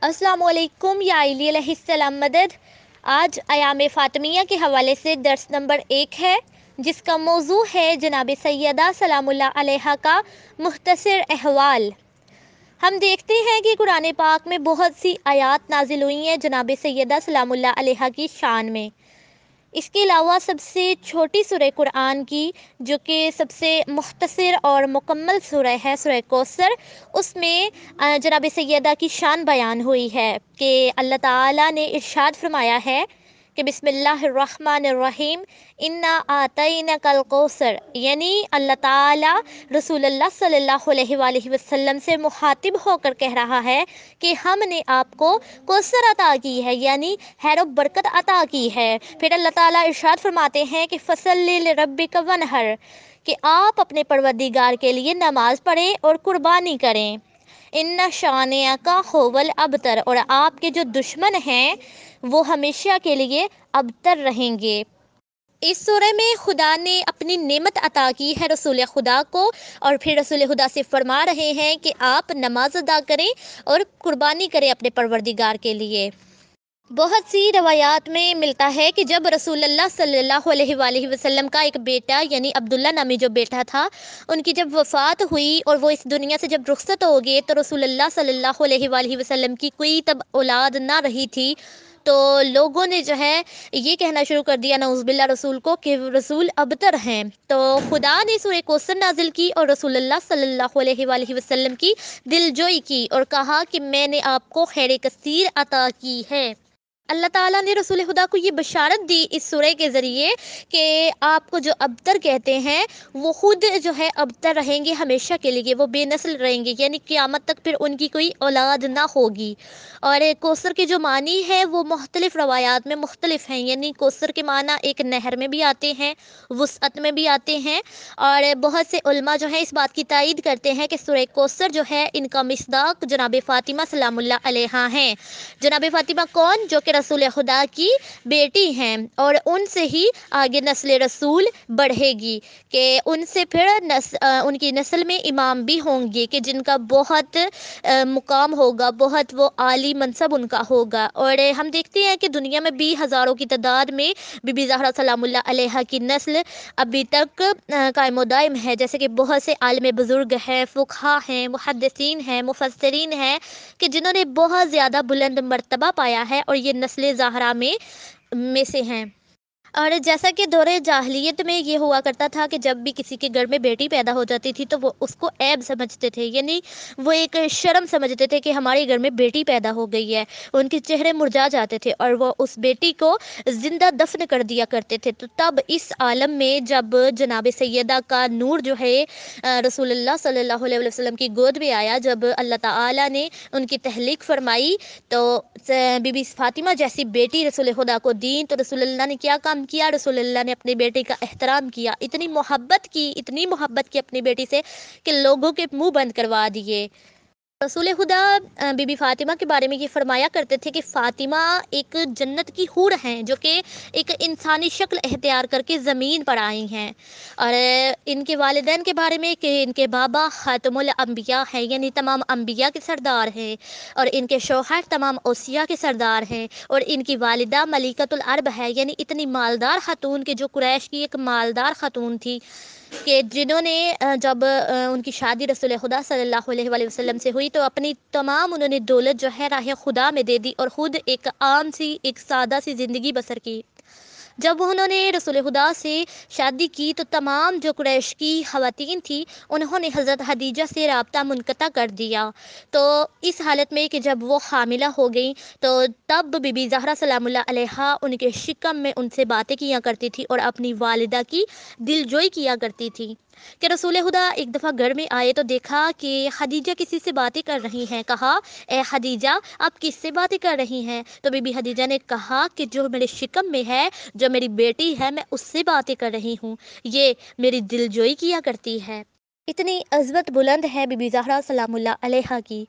अस्सलाम वालेकुम या अली अलैहिस्सलाम मदद। आज अयाम फ़ातिमिया के हवाले से दर्स नंबर 1 है, जिसका मौजू है जनाब सैयदा सलामुल्लाह अलैहा का मुख्तसर अहवाल। हम देखते हैं कि कुरान पाक में बहुत सी आयात नाजिल हुई हैं जनाब सैयदा सलामुल्लाह अलैहा की शान में। इसके अलावा सबसे छोटी सूरह कुरान की, जो कि सबसे मुख्तसर और मुकम्मल सूरह है, सूरह कौसर, उसमें जनाब सैयदा की शान बयान हुई है कि अल्लाह ताला ने इरशाद फरमाया है कि बिस्मिल्लाहिर्रहमानिर्रहीम इन्ना आतैनकल कौसर, यानी अल्लाह ताला रसूलुल्लाह सल्लल्लाहु अलैहि वसल्लम से मुखातिब होकर कह रहा है कि हमने आपको कौसर अता की है, यानी खैर बरकत अता की है। फिर अल्लाह ताला इरशाद फरमाते हैं कि फसल्लि लिरब्बिका वनहर, कि आप अपने परवरदिगार के लिए नमाज पढ़ें और कुर्बानी करें। इन्ना शानिया का होवल अबतर, और आपके जो दुश्मन हैं वो हमेशा के लिए अबतर रहेंगे। इस सूरह में खुदा ने अपनी नेमत अता की है रसूल खुदा को, और फिर रसूल खुदा से फरमा रहे हैं कि आप नमाज अदा करें और कुर्बानी करें अपने परवरदिगार के लिए। बहुत सी रवायात में मिलता है कि जब रसूलुल्लाह सल्लल्लाहु अलैहि वसल्लम का एक बेटा, यानी अब्दुल्ला नामी जो बेटा था, उनकी जब वफ़ात हुई और वो इस दुनिया से जब रुखसत हो गए, तो रसूलुल्लाह सल्लल्लाहु अलैहि वसल्लम की कोई तब औलाद ना रही थी। तो लोगों ने जो है ये कहना शुरू कर दिया नऊज़ुबिल्लाह रसूल को कि रसूल अबतर हैं। तो खुदा ने सूरह कौसर नाजिल की और रसूलुल्लाह सल्लल्लाहु अलैहि वसल्लम की दिलजोई की और कहा कि मैंने आपको खैर कसीर अता की है। अल्लाह ताला ने रसूल खुदा को ये बशारत दी इस सूरह के ज़रिए कि आपको जो अबतर कहते हैं वो ख़ुद जो है अबतर रहेंगे हमेशा के लिए, वो बेनस्ल रहेंगे, यानी क़यामत तक फिर उनकी कोई औलाद ना होगी। और कौसर के जो मानी है वो मुख्तलिफ़ रवायात में मुख्तलिफ़ हैं, यानी कौसर के माना एक नहर में भी आते हैं, वुसअत में भी आते हैं, और बहुत से उलमा जो है इस बात की तायीद करते हैं कि सूरह कौसर जो है इनका मिस्दाक जनाब फ़ातिमा सलामुल्लाह अलैहा हैं। जनाब फ़ातिमा कौन? जो कि रसूल खुदा की बेटी हैं, और उनसे ही आगे नस्ल रसूल बढ़ेगी कि उनसे फिर उनकी नस्ल में इमाम भी होंगे कि जिनका बहुत मुकाम होगा, बहुत वो आली मनसब उनका होगा। और हम देखते हैं कि दुनिया में भी हज़ारों की तादाद में बीबी ज़हरा सलामुल्लाह अलैहा की नस्ल अभी तक कायम दायम है, जैसे कि बहुत से आलिम बुज़ुर्ग हैं, फ़ुक़हा हैं, मुहद्दिसीन हैं, मुफस्सिरीन हैं कि जिन्होंने बहुत ज़्यादा बुलंद मर्तबा पाया है और ये नस्ल ज़हरा में से हैं। और जैसा कि दौरे जाहिलियत में ये हुआ करता था कि जब भी किसी के घर में बेटी पैदा हो जाती थी तो वो उसको ऐब समझते थे, यानी वो एक शर्म समझते थे कि हमारे घर में बेटी पैदा हो गई है। उनके चेहरे मुरझा जाते थे और वो उस बेटी को ज़िंदा दफन कर दिया करते थे। तो तब इस आलम में जब जनाब सैयदा का नूर जो है रसूलुल्लाह सल्लल्लाहु अलैहि वसल्लम की गोद में आया, जब अल्लाह ताला ने उनकी तहलीक फरमाई तो बीबी फातिमा जैसी बेटी रसूल खुदा को दी, तो रसूलुल्लाह ने क्या काम किया? रसूलुल्लाह ने अपनी बेटी का एहतराम किया, इतनी मोहब्बत की अपनी बेटी से कि लोगों के मुंह बंद करवा दिए। रसूल खुदा बीबी फ़ातिमा के बारे में ये फरमाया करते थे कि फ़ातिमा एक जन्नत की हूर हैं, जो कि एक इंसानी शक्ल इख्तियार करके ज़मीन पर आई हैं। और इनके वालिदैन के बारे में कि इनके बाबा ख़ातमुल अंबिया हैं, यानी तमाम अंबिया के सरदार हैं, और इनके शौहर तमाम औसिया के सरदार हैं, और इनकी वालिदा मलिकतुल अरब है, यानी इतनी मालदार ख़ातून कि जो कुरैश की एक मालदार ख़ातून थी कि जिन्होंने जब उनकी शादी रसूल खुदा सल्लल्लाहु अलैहि वसल्लम से हुई तो अपनी तमाम उन्होंने दौलत जो है राह खुदा में दे दी और ख़ुद एक आम सी एक सादा सी ज़िंदगी बसर की। जब उन्होंने रसूल खुदा से शादी की तो तमाम जो कुरैश की ख़वातीन थी उन्होंने हज़रत खदीजा से राब्ता मुनक़ता कर दिया। तो इस हालत में कि जब वो हामिला हो गई तो तब बीबी ज़हरा सलामुल्लाह अलैहा उनके शिकम में उनसे बातें किया करती थी और अपनी वालिदा की दिलजोई किया करती थी। कि रसूल खुदा एक दफ़ा घर में आए तो देखा कि खदीजा किसी से बातें कर रही हैं। कहा, ए खदीजा, आप किससे बातें कर रही हैं? तो बीबी खदीजा ने कहा कि जो मेरे शिकम में है, जो मेरी बेटी है, मैं उससे बातें कर रही हूँ, ये मेरी दिलजोई किया करती है। इतनी अज़मत बुलंद है बीबी ज़हरा सलामुल्लाह अलैहा की।